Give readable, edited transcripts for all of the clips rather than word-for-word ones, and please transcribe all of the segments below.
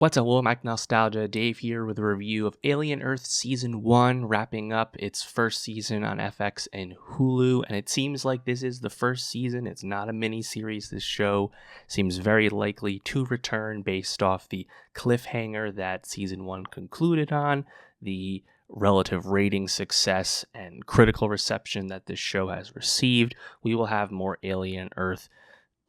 What's up, welcome back to Nostalgia. Dave here with a review of Alien Earth Season 1, wrapping up its first season on FX and Hulu. And it seems like this is the first season. It's not a mini-series. This show seems very likely to return based off the cliffhanger that Season 1 concluded on, the relative rating success and critical reception that this show has received. We will have more Alien Earth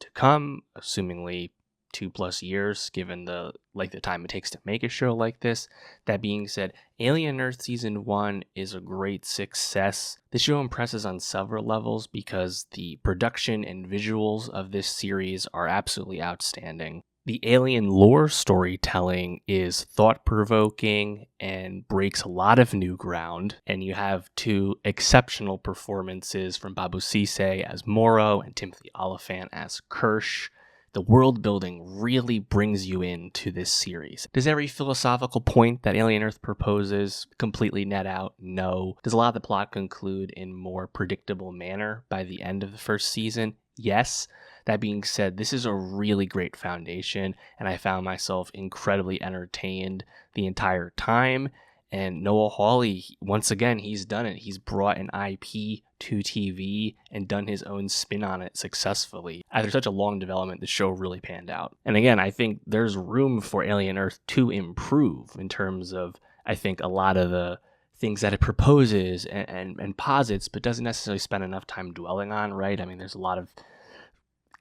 to come, assumingly 2+ years, given the time it takes to make a show like this. That being said, Alien Earth Season 1 is a great success. The show impresses on several levels because the production and visuals of this series are absolutely outstanding. The alien lore storytelling is thought-provoking and breaks a lot of new ground, and you have two exceptional performances from Babu Sise as Morrow and Timothy Oliphant as Kirsch. The world building really brings you into this series. Does every philosophical point that Alien Earth proposes completely net out? No. Does a lot of the plot conclude in more predictable manner by the end of the first season? Yes. That being said, this is a really great foundation, and I found myself incredibly entertained the entire time. And Noah Hawley, once again, he's done it. He's brought an IP to TV and done his own spin on it successfully. After such a long development, the show really panned out. And again, I think there's room for Alien Earth to improve in terms of, I think, a lot of the things that it proposes and posits, but doesn't necessarily spend enough time dwelling on, right? I mean, there's a lot of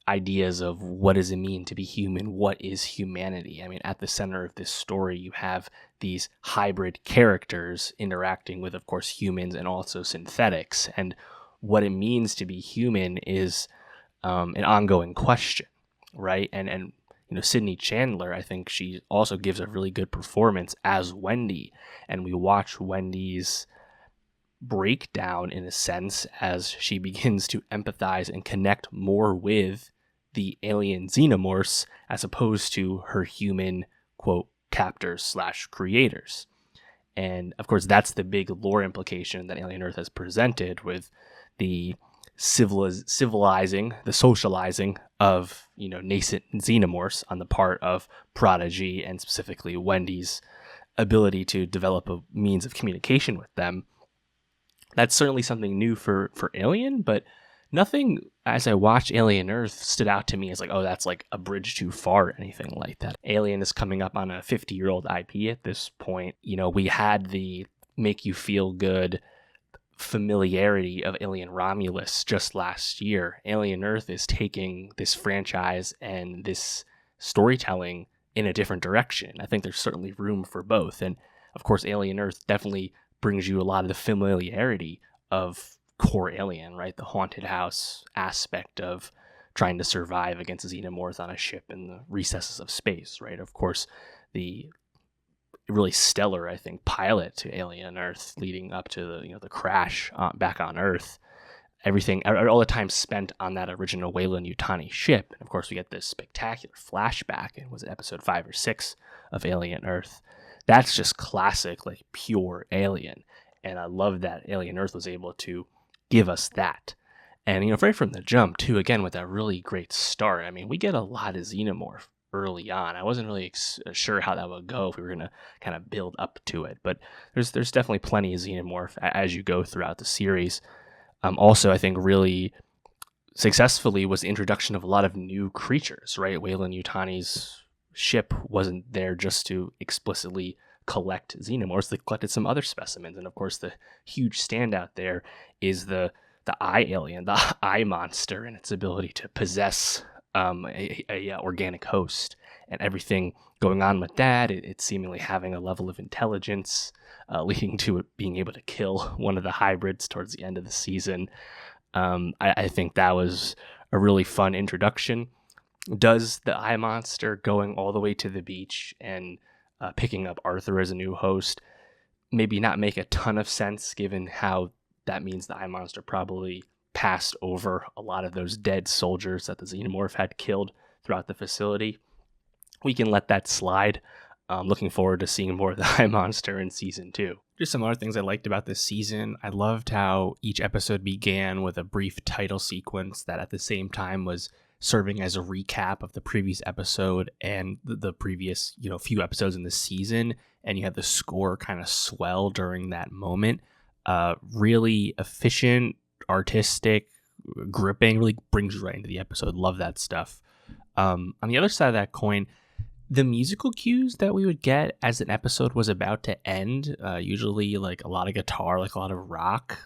ideas of what does it mean to be human, what is humanity. I mean, at the center of this story, you have these hybrid characters interacting with, of course, humans and also synthetics, and what it means to be human is an ongoing question, right? And Sydney Chandler, I think she also gives a really good performance as Wendy, and we watch Wendy's breakdown in a sense as she begins to empathize and connect more with the alien xenomorphs as opposed to her human, quote, captors / creators. And of course, that's the big lore implication that Alien Earth has presented with the civilizing, the socializing of, nascent xenomorphs on the part of Prodigy and specifically Wendy's ability to develop a means of communication with them. That's certainly something new for Alien, but nothing as I watched Alien Earth stood out to me as like, oh, that's like a bridge too far or anything like that. Alien is coming up on a 50-year-old IP at this point. We had the make you feel good familiarity of Alien Romulus just last year. Alien Earth is taking this franchise and this storytelling in a different direction. I think there's certainly room for both. And of course, Alien Earth definitely brings you a lot of the familiarity of core Alien, right? The haunted house aspect of trying to survive against a xenomorph on a ship in the recesses of space, right? Of course, the really stellar, I think, pilot to Alien Earth leading up to the crash back on Earth. Everything, all the time spent on that original Weyland-Yutani ship. And of course, we get this spectacular flashback. It was episode 5 or 6 of Alien Earth. That's just classic, like pure Alien. And I love that Alien Earth was able to give us that. And, right from the jump, too, again, with that really great start. I mean, we get a lot of xenomorph early on. I wasn't really sure how that would go if we were going to kind of build up to it. But there's definitely plenty of xenomorph as you go throughout the series. Also, I think really successfully was the introduction of a lot of new creatures, right? Weyland-Yutani's ship wasn't there just to explicitly collect xenomorphs. They collected some other specimens, and of course the huge standout there is the eye alien, the eye monster, and its ability to possess a organic host, and everything going on with that. It seemingly having a level of intelligence, leading to it being able to kill one of the hybrids towards the end of the season. I think that was a really fun introduction. Does the eye monster going all the way to the beach and picking up Arthur as a new host maybe not make a ton of sense, given how that means the eye monster probably passed over a lot of those dead soldiers that the xenomorph had killed throughout the facility. We can let that slide. Looking forward to seeing more of the eye monster in season 2. Just some other things I liked about this season. I loved how each episode began with a brief title sequence that at the same time was serving as a recap of the previous episode and the previous, few episodes in the season, and you have the score kind of swell during that moment. Really efficient, artistic, gripping, really brings you right into the episode. Love that stuff. On the other side of that coin, the musical cues that we would get as an episode was about to end, usually like a lot of guitar, like a lot of rock,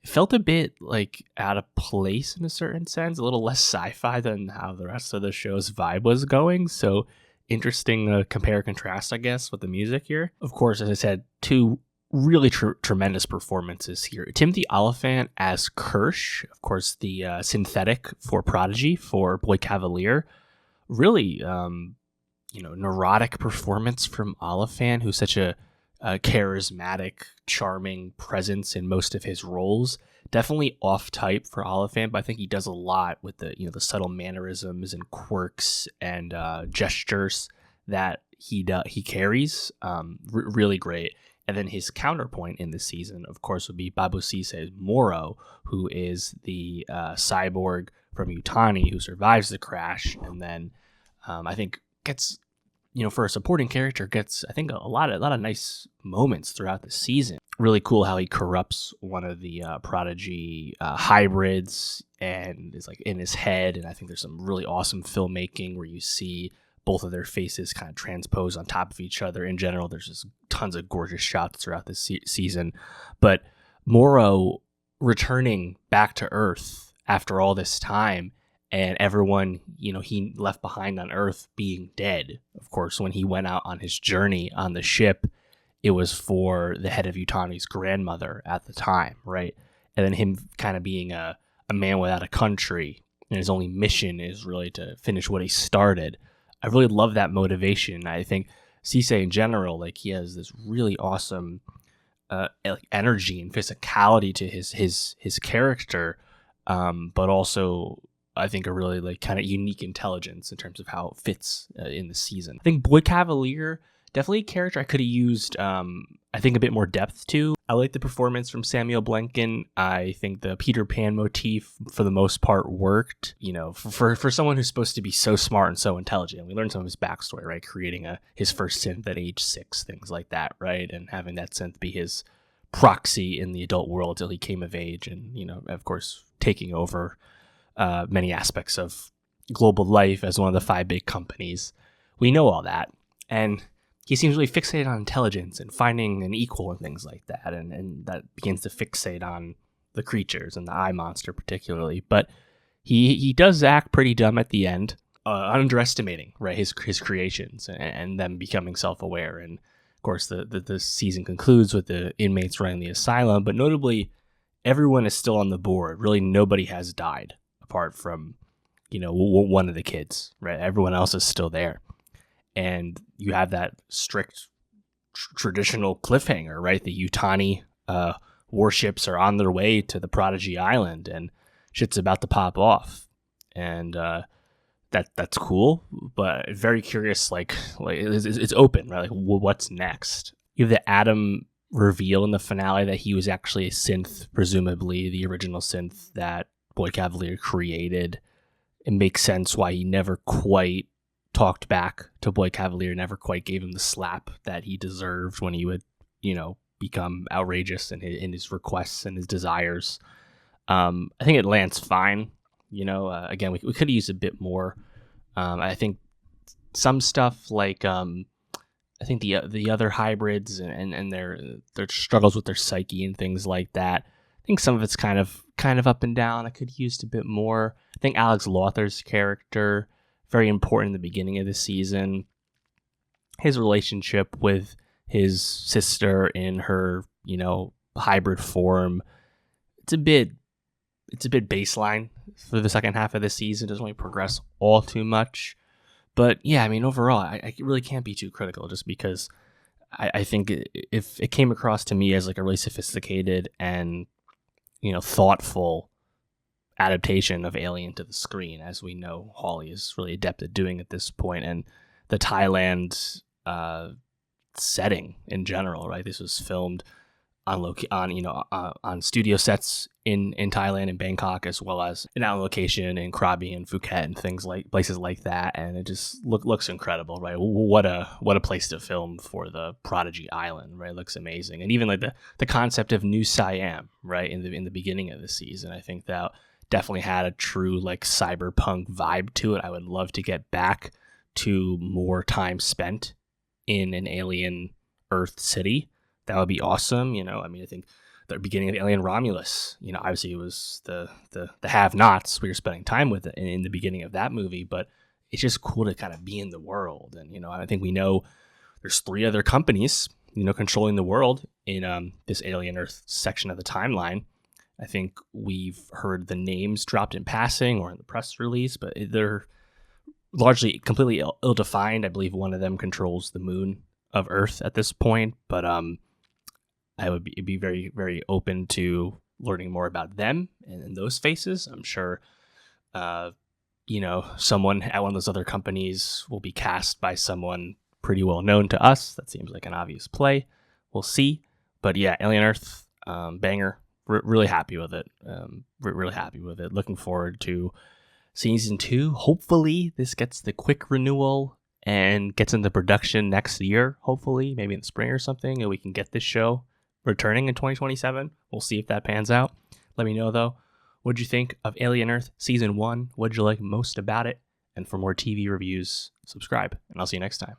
it felt a bit like out of place in a certain sense, a little less sci-fi than how the rest of the show's vibe was going. So interesting compare contrast, I guess, with the music here. Of course, as I said, two really tremendous performances here. Timothy Oliphant as Kirsch, of course, the synthetic for Prodigy for Boy Cavalier. Really, neurotic performance from Oliphant, who's such a charismatic, charming presence in most of his roles. Definitely off type for Oliphant, but I think he does a lot with the subtle mannerisms and quirks and gestures that he carries. Really great. And then his counterpoint in this season, of course, would be Babu Sisay's Moro, who is the cyborg from Utani who survives the crash, and then I think gets, for a supporting character, gets, I think, a lot of nice moments throughout the season. Really cool how he corrupts one of the Prodigy hybrids and is like in his head, and I think there's some really awesome filmmaking where you see both of their faces kind of transposed on top of each other. In general, there's just tons of gorgeous shots throughout this season. But Moro returning back to Earth after all this time, and everyone, he left behind on Earth being dead. Of course, when he went out on his journey on the ship, it was for the head of Utani's grandmother at the time, right? And then him kind of being a man without a country, and his only mission is really to finish what he started. I really love that motivation. I think Sisay in general, like, he has this really awesome energy and physicality to his character, but also I think a really like kind of unique intelligence in terms of how it fits in the season. I think Boy Cavalier, definitely a character I could have used I think a bit more depth to. I like the performance from Samuel Blenkin. I think the Peter Pan motif for the most part worked, for someone who's supposed to be so smart and so intelligent. We learned some of his backstory, right? Creating his first synth at age 6, things like that, right? And having that synth be his proxy in the adult world till he came of age, and, of course, taking over many aspects of global life as one of the 5 big companies. We know all that. And he seems really fixated on intelligence and finding an equal and things like that. And that begins to fixate on the creatures and the eye monster particularly. But he does act pretty dumb at the end, underestimating, right, his creations and them becoming self-aware. And of course, the season concludes with the inmates running the asylum. But notably, everyone is still on the board. Really, nobody has died apart from, one of the kids, right? Everyone else is still there. And you have that strict traditional cliffhanger, right? The Utani warships are on their way to the Prodigy Island, and shit's about to pop off. And that's cool, but very curious. Like it's open, right? Like, what's next? You have the Adam reveal in the finale that he was actually a synth, presumably the original synth that Boy Cavalier created. It makes sense why he never quite talked back to Boy Cavalier, never quite gave him the slap that he deserved when he would, become outrageous in his requests and his desires. I think it lands fine. Again, we could have used a bit more. I think some stuff like I think the other hybrids and their struggles with their psyche and things like that. I think some of it's kind of up and down. I could have used a bit more. I think Alex Lawther's character, very important in the beginning of the season. His relationship with his sister in her, hybrid form. It's a bit baseline for the second half of the season. It doesn't really progress all too much. But yeah, I mean, overall, I really can't be too critical just because I think if it came across to me as like a really sophisticated and, thoughtful adaptation of Alien to the screen, as we know Hawley is really adept at doing at this point, and the Thailand setting in general, right? This was filmed on studio sets in Thailand and Bangkok, as well as an out location in Krabi and Phuket and places like that. And it just looks incredible, right? What a place to film for the Prodigy Island, right? It looks amazing. And even like the concept of New Siam, right? In the beginning of the season, I think that definitely had a true like cyberpunk vibe to it. I would love to get back to more time spent in an alien Earth city. That would be awesome. I think the beginning of Alien Romulus, obviously it was the have-nots we were spending time with in the beginning of that movie, but it's just cool to kind of be in the world. And, I think we know there's 3 other companies, controlling the world in this Alien Earth section of the timeline. I think we've heard the names dropped in passing or in the press release, but they're largely completely ill-defined. I believe one of them controls the moon of Earth at this point, but I would be very, very open to learning more about them and those faces. I'm sure, someone at one of those other companies will be cast by someone pretty well known to us. That seems like an obvious play. We'll see. But yeah, Alien Earth, banger. Really happy with it. Really happy with it. Looking forward to season 2. Hopefully this gets the quick renewal and gets into production next year. Hopefully, maybe in the spring or something, and we can get this show returning in 2027. We'll see if that pans out. Let me know though. What'd you think of Alien Earth Season 1? What'd you like most about it? And for more TV reviews, subscribe, and I'll see you next time.